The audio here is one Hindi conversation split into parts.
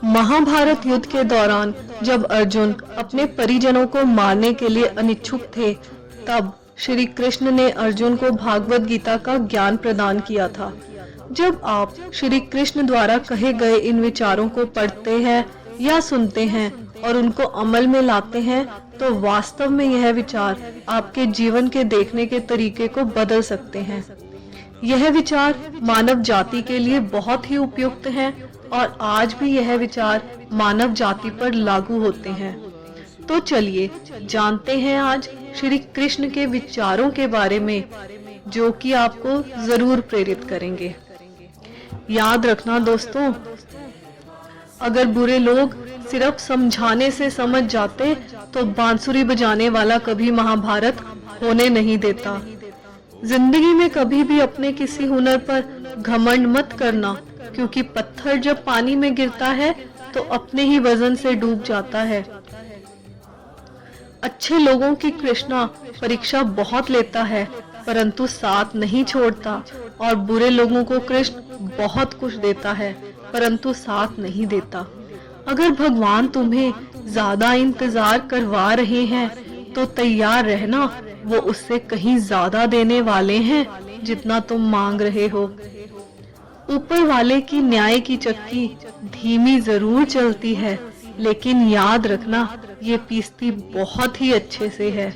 महाभारत युद्ध के दौरान जब अर्जुन अपने परिजनों को मारने के लिए अनिच्छुक थे, तब श्री कृष्ण ने अर्जुन को भागवत गीता का ज्ञान प्रदान किया था। जब आप श्री कृष्ण द्वारा कहे गए इन विचारों को पढ़ते हैं या सुनते हैं और उनको अमल में लाते हैं, तो वास्तव में यह विचार आपके जीवन के देखने के तरीके को बदल सकते हैं। यह विचार मानव जाति के लिए बहुत ही उपयुक्त हैं और आज भी यह विचार मानव जाति पर लागू होते हैं। तो चलिए जानते हैं आज श्री कृष्ण के विचारों के बारे में, जो कि आपको जरूर प्रेरित करेंगे। याद रखना दोस्तों, अगर बुरे लोग सिर्फ समझाने से समझ जाते तो बांसुरी बजाने वाला कभी महाभारत होने नहीं देता। जिंदगी में कभी भी अपने किसी हुनर पर घमंड मत करना, क्योंकि पत्थर जब पानी में गिरता है तो अपने ही वजन से डूब जाता है। अच्छे लोगों की कृष्णा परीक्षा बहुत लेता है, परंतु साथ नहीं छोड़ता, और बुरे लोगों को कृष्ण बहुत कुछ देता है, परंतु साथ नहीं देता। अगर भगवान तुम्हें ज्यादा इंतजार करवा रहे हैं तो तैयार रहना, वो उससे कहीं ज्यादा देने वाले हैं जितना तुम मांग रहे हो। ऊपर वाले की न्याय की चक्की धीमी जरूर चलती है, लेकिन याद रखना ये पीसती बहुत ही अच्छे से है।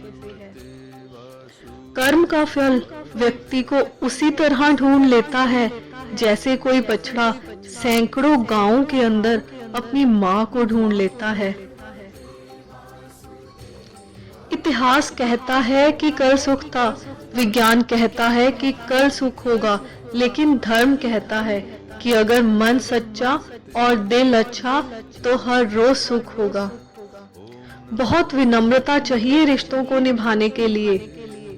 कर्म का फल व्यक्ति को उसी तरह ढूंढ लेता है जैसे कोई बछड़ा सैकड़ों गांवों के अंदर अपनी माँ को ढूंढ लेता है। इतिहास कहता है कि कल सुख था, विज्ञान कहता है कि कल सुख होगा, लेकिन धर्म कहता है कि अगर मन सच्चा और दिल अच्छा तो हर रोज सुख होगा। बहुत विनम्रता चाहिए रिश्तों को निभाने के लिए।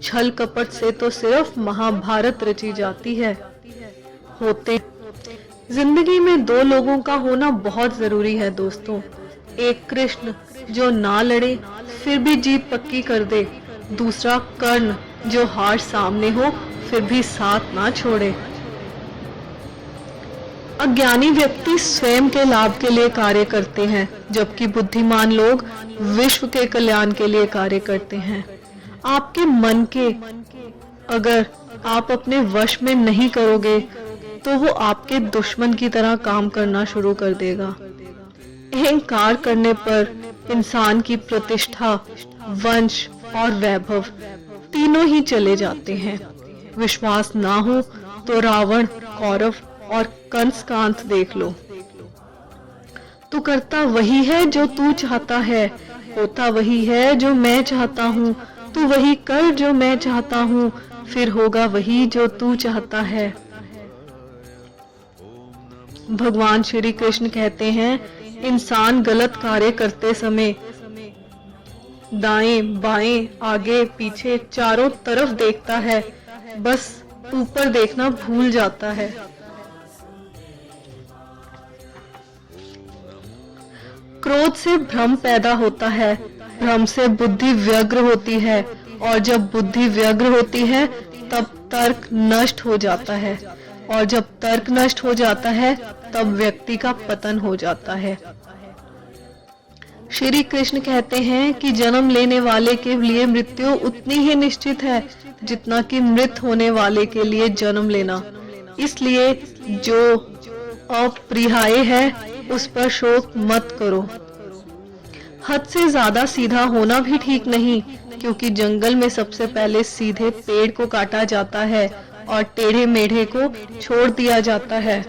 छल कपट से तो सिर्फ महाभारत रची जाती है। होते जिंदगी में दो लोगों का होना बहुत जरूरी है दोस्तों। एक कृष्ण जो ना लड़े फिर भी जीत पक्की कर दे, दूसरा कर्ण जो हार सामने हो फिर भी साथ ना छोड़े। अज्ञानी व्यक्ति स्वयं के लाभ के लिए कार्य करते हैं, जबकि बुद्धिमान लोग विश्व के कल्याण के लिए कार्य करते हैं। आपके मन के अगर आप अपने वश में नहीं करोगे तो वो आपके दुश्मन की तरह काम करना शुरू कर देगा। अहंकार करने पर इंसान की प्रतिष्ठा, वंश और वैभव तीनों ही चले जाते हैं। विश्वास ना हो तो रावण, कौरव और कंस का अंत देख लो। तू करता वही है जो तू चाहता है, होता वही है जो मैं चाहता हूँ। तू वही कर जो मैं चाहता हूँ, फिर होगा वही जो तू चाहता है। भगवान श्री कृष्ण कहते हैं, इंसान गलत कार्य करते समय दाएं बाएं आगे पीछे चारों तरफ देखता है, बस ऊपर देखना भूल जाता है। क्रोध से भ्रम पैदा होता है, भ्रम से बुद्धि व्यग्र होती है, और जब बुद्धि व्यग्र होती है तब तर्क नष्ट हो जाता है, और जब तर्क नष्ट हो जाता है तब व्यक्ति का पतन हो जाता है। श्री कृष्ण कहते हैं कि जन्म लेने वाले के लिए मृत्यु उतनी ही निश्चित है जितना कि मृत होने वाले के लिए जन्म लेना। इसलिए जो अपरिहार्य है उस पर शोक मत करो। हद से ज्यादा सीधा होना भी ठीक नहीं, क्योंकि जंगल में सबसे पहले सीधे पेड़ को काटा जाता है और टेढ़े मेढ़े को छोड़ दिया जाता है।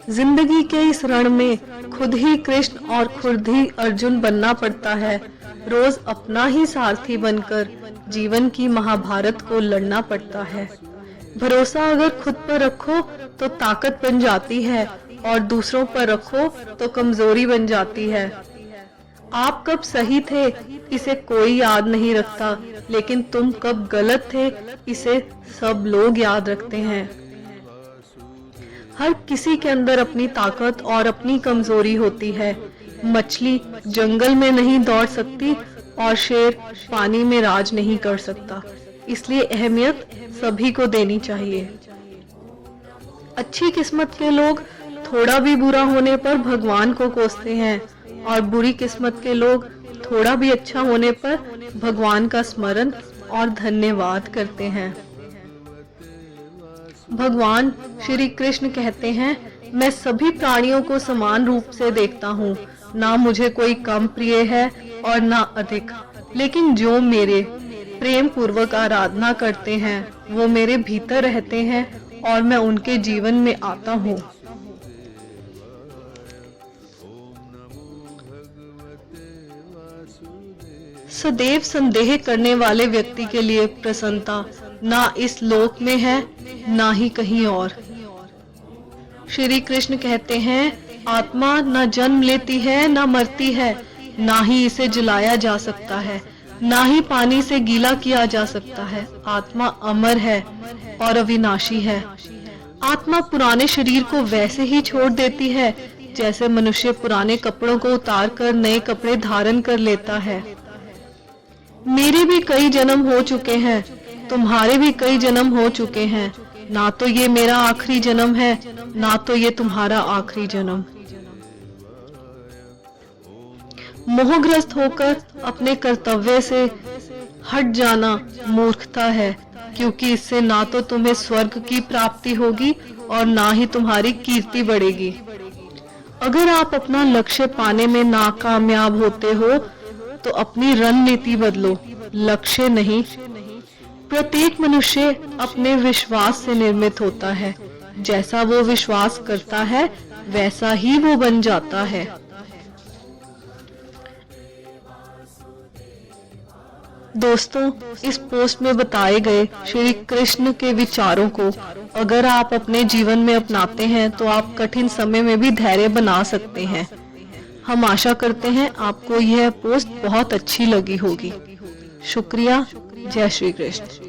जिंदगी के इस रण में खुद ही कृष्ण और खुद ही अर्जुन बनना पड़ता है। रोज अपना ही सारथी बनकर जीवन की महाभारत को लड़ना पड़ता है। भरोसा अगर खुद पर रखो तो ताकत बन जाती है, और दूसरों पर रखो तो कमजोरी बन जाती है। आप कब सही थे इसे कोई याद नहीं रखता, लेकिन तुम कब गलत थे इसे सब लोग याद रखते हैं। हर किसी के अंदर अपनी ताकत और अपनी कमजोरी होती है। मछली जंगल में नहीं दौड़ सकती और शेर पानी में राज नहीं कर सकता, इसलिए अहमियत सभी को देनी चाहिए। अच्छी किस्मत के लोग थोड़ा भी बुरा होने पर भगवान को कोसते हैं और बुरी किस्मत के लोग थोड़ा भी अच्छा होने पर भगवान का स्मरण और धन्यवाद करते हैं। भगवान श्री कृष्ण कहते हैं, मैं सभी प्राणियों को समान रूप से देखता हूँ, ना मुझे कोई कम प्रिय है और ना अधिक, लेकिन जो मेरे प्रेम पूर्वक आराधना करते हैं वो मेरे भीतर रहते हैं और मैं उनके जीवन में आता हूँ। सदैव संदेह करने वाले व्यक्ति के लिए प्रसन्नता ना इस लोक में है ना ही कहीं और। श्री कृष्ण कहते हैं, आत्मा न जन्म लेती है न मरती है, ना ही इसे जलाया जा सकता है, ना ही पानी से गीला किया जा सकता है। आत्मा अमर है और अविनाशी है। आत्मा पुराने शरीर को वैसे ही छोड़ देती है जैसे मनुष्य पुराने कपड़ों को उतार कर नए कपड़े धारण कर लेता है। मेरे भी कई जन्म हो चुके हैं, तुम्हारे भी कई जन्म हो चुके हैं, ना तो ये मेरा आखिरी जन्म है ना तो ये तुम्हारा आखिरी जन्म। मोहग्रस्त होकर अपने कर्तव्य से हट जाना मूर्खता है, क्योंकि इससे ना तो तुम्हें स्वर्ग की प्राप्ति होगी और ना ही तुम्हारी कीर्ति बढ़ेगी। अगर आप अपना लक्ष्य पाने में नाकामयाब होते हो तो अपनी रणनीति बदलो, लक्ष्य नहीं। प्रत्येक मनुष्य अपने विश्वास से निर्मित होता है, जैसा वो विश्वास करता है वैसा ही वो बन जाता है। दोस्तों, इस पोस्ट में बताए गए श्री कृष्ण के विचारों को अगर आप अपने जीवन में अपनाते हैं तो आप कठिन समय में भी धैर्य बना सकते हैं। हम आशा करते हैं आपको यह पोस्ट बहुत अच्छी लगी होगी। शुक्रिया। जय श्री कृष्ण।